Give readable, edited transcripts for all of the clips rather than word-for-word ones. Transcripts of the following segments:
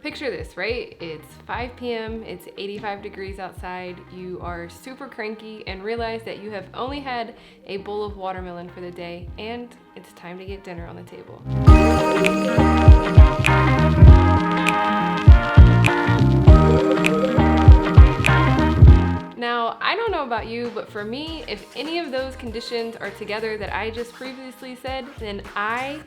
Picture this, right? It's 5 p.m., it's 85 degrees outside, you are super cranky and realize that you have only had a bowl of watermelon for the day, and it's time to get dinner on the table. Now, I don't know about you, but for me, if any of those conditions are together that I just previously said, then I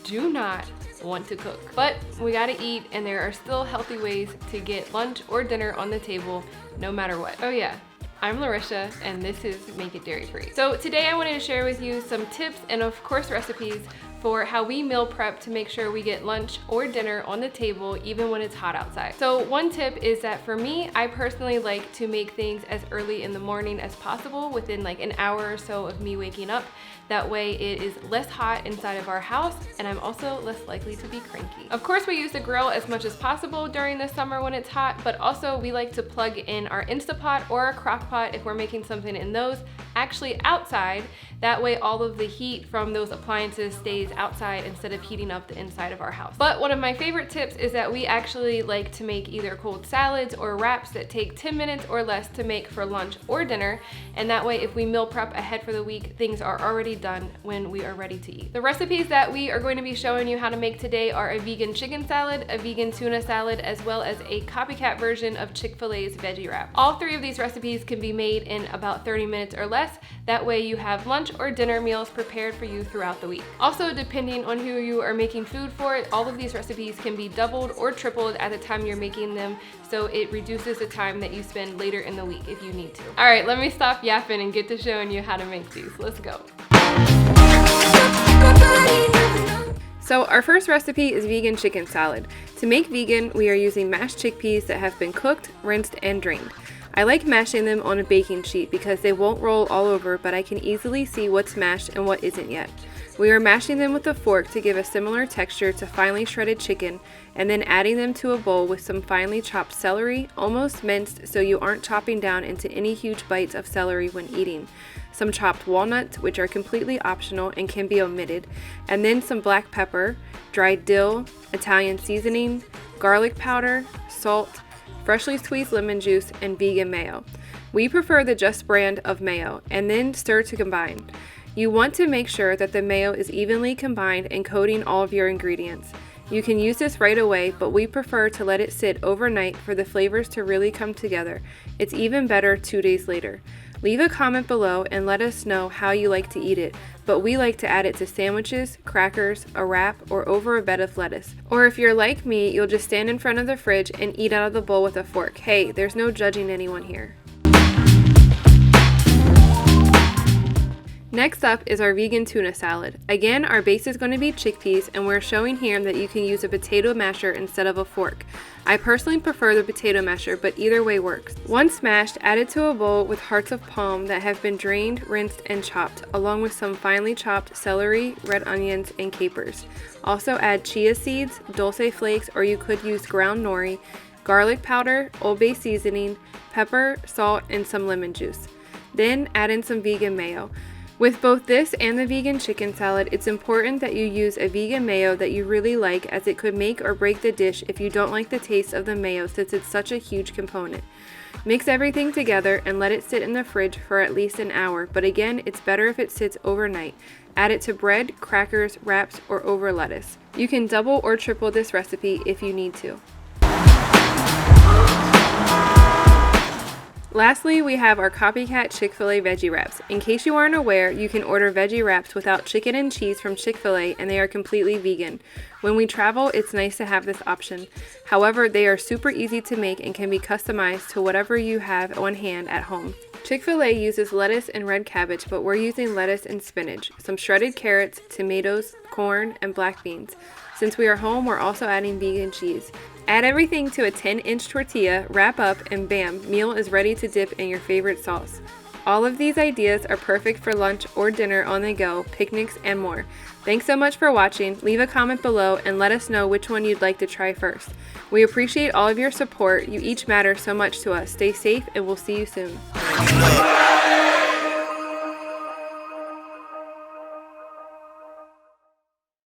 do not want to cook. But we gotta eat, and there are still healthy ways to get lunch or dinner on the table no matter what. Oh yeah, I'm Larisha, and this is Make It Dairy Free. So today I wanted to share with you some tips and of course recipes for how we meal prep to make sure we get lunch or dinner on the table even when it's hot outside. So one tip is that for me, I personally like to make things as early in the morning as possible, within like an hour or so of me waking up. That way it is less hot inside of our house, and I'm also less likely to be cranky. Of course, we use the grill as much as possible during the summer when it's hot, but also we like to plug in our Instapot or a crock pot if we're making something in those actually outside. That way all of the heat from those appliances stays outside instead of heating up the inside of our house. But one of my favorite tips is that we actually like to make either cold salads or wraps that take 10 minutes or less to make for lunch or dinner. And that way, if we meal prep ahead for the week, things are already done when we are ready to eat. The recipes that we are going to be showing you how to make today are a vegan chicken salad, a vegan tuna salad, as well as a copycat version of Chick-fil-A's veggie wrap. All three of these recipes can be made in about 30 minutes or less. That way you have lunch or dinner meals prepared for you throughout the week. Also, depending on who you are making food for, all of these recipes can be doubled or tripled at the time you're making them, so it reduces the time that you spend later in the week if you need to. All right, let me stop yapping and get to showing you how to make these. Let's go. So our first recipe is vegan chicken salad. To make vegan, we are using mashed chickpeas that have been cooked, rinsed, and drained. I like mashing them on a baking sheet because they won't roll all over, but I can easily see what's mashed and what isn't yet. We are mashing them with a fork to give a similar texture to finely shredded chicken, and then adding them to a bowl with some finely chopped celery, almost minced so you aren't chopping down into any huge bites of celery when eating, some chopped walnuts, which are completely optional and can be omitted, and then some black pepper, dried dill, Italian seasoning, garlic powder, salt, freshly squeezed lemon juice, and vegan mayo. We prefer the Just brand of mayo, and then stir to combine. You want to make sure that the mayo is evenly combined and coating all of your ingredients. You can use this right away, but we prefer to let it sit overnight for the flavors to really come together. It's even better 2 days later. Leave a comment below and let us know how you like to eat it, but we like to add it to sandwiches, crackers, a wrap, or over a bed of lettuce. Or if you're like me, you'll just stand in front of the fridge and eat out of the bowl with a fork. Hey, there's no judging anyone here. Next up is our vegan tuna salad. Again, our base is going to be chickpeas, and we're showing here that you can use a potato masher instead of a fork. I personally prefer the potato masher, but either way works. Once mashed, add it to a bowl with hearts of palm that have been drained, rinsed, and chopped, along with some finely chopped celery, red onions, and capers. Also add chia seeds, dulce flakes, or you could use ground nori, garlic powder, Old Bay seasoning, pepper, salt, and some lemon juice. Then add in some vegan mayo. With both this and the vegan chicken salad, it's important that you use a vegan mayo that you really like, as it could make or break the dish if you don't like the taste of the mayo, since it's such a huge component. Mix everything together and let it sit in the fridge for at least an hour, but again, it's better if it sits overnight. Add it to bread, crackers, wraps, or over lettuce. You can double or triple this recipe if you need to. Lastly, we have our copycat Chick-fil-A veggie wraps. In case you aren't aware, you can order veggie wraps without chicken and cheese from Chick-fil-A, and they are completely vegan. When we travel, it's nice to have this option. However, they are super easy to make and can be customized to whatever you have on hand at home. Chick-fil-A uses lettuce and red cabbage, but we're using lettuce and spinach, some shredded carrots, tomatoes, corn, and black beans. Since we are home, we're also adding vegan cheese. Add everything to a 10-inch tortilla, wrap up, and bam, meal is ready to dip in your favorite sauce. All of these ideas are perfect for lunch or dinner on the go, picnics, and more. Thanks so much for watching. Leave a comment below and let us know which one you'd like to try first. We appreciate all of your support. You each matter so much to us. Stay safe, and we'll see you soon.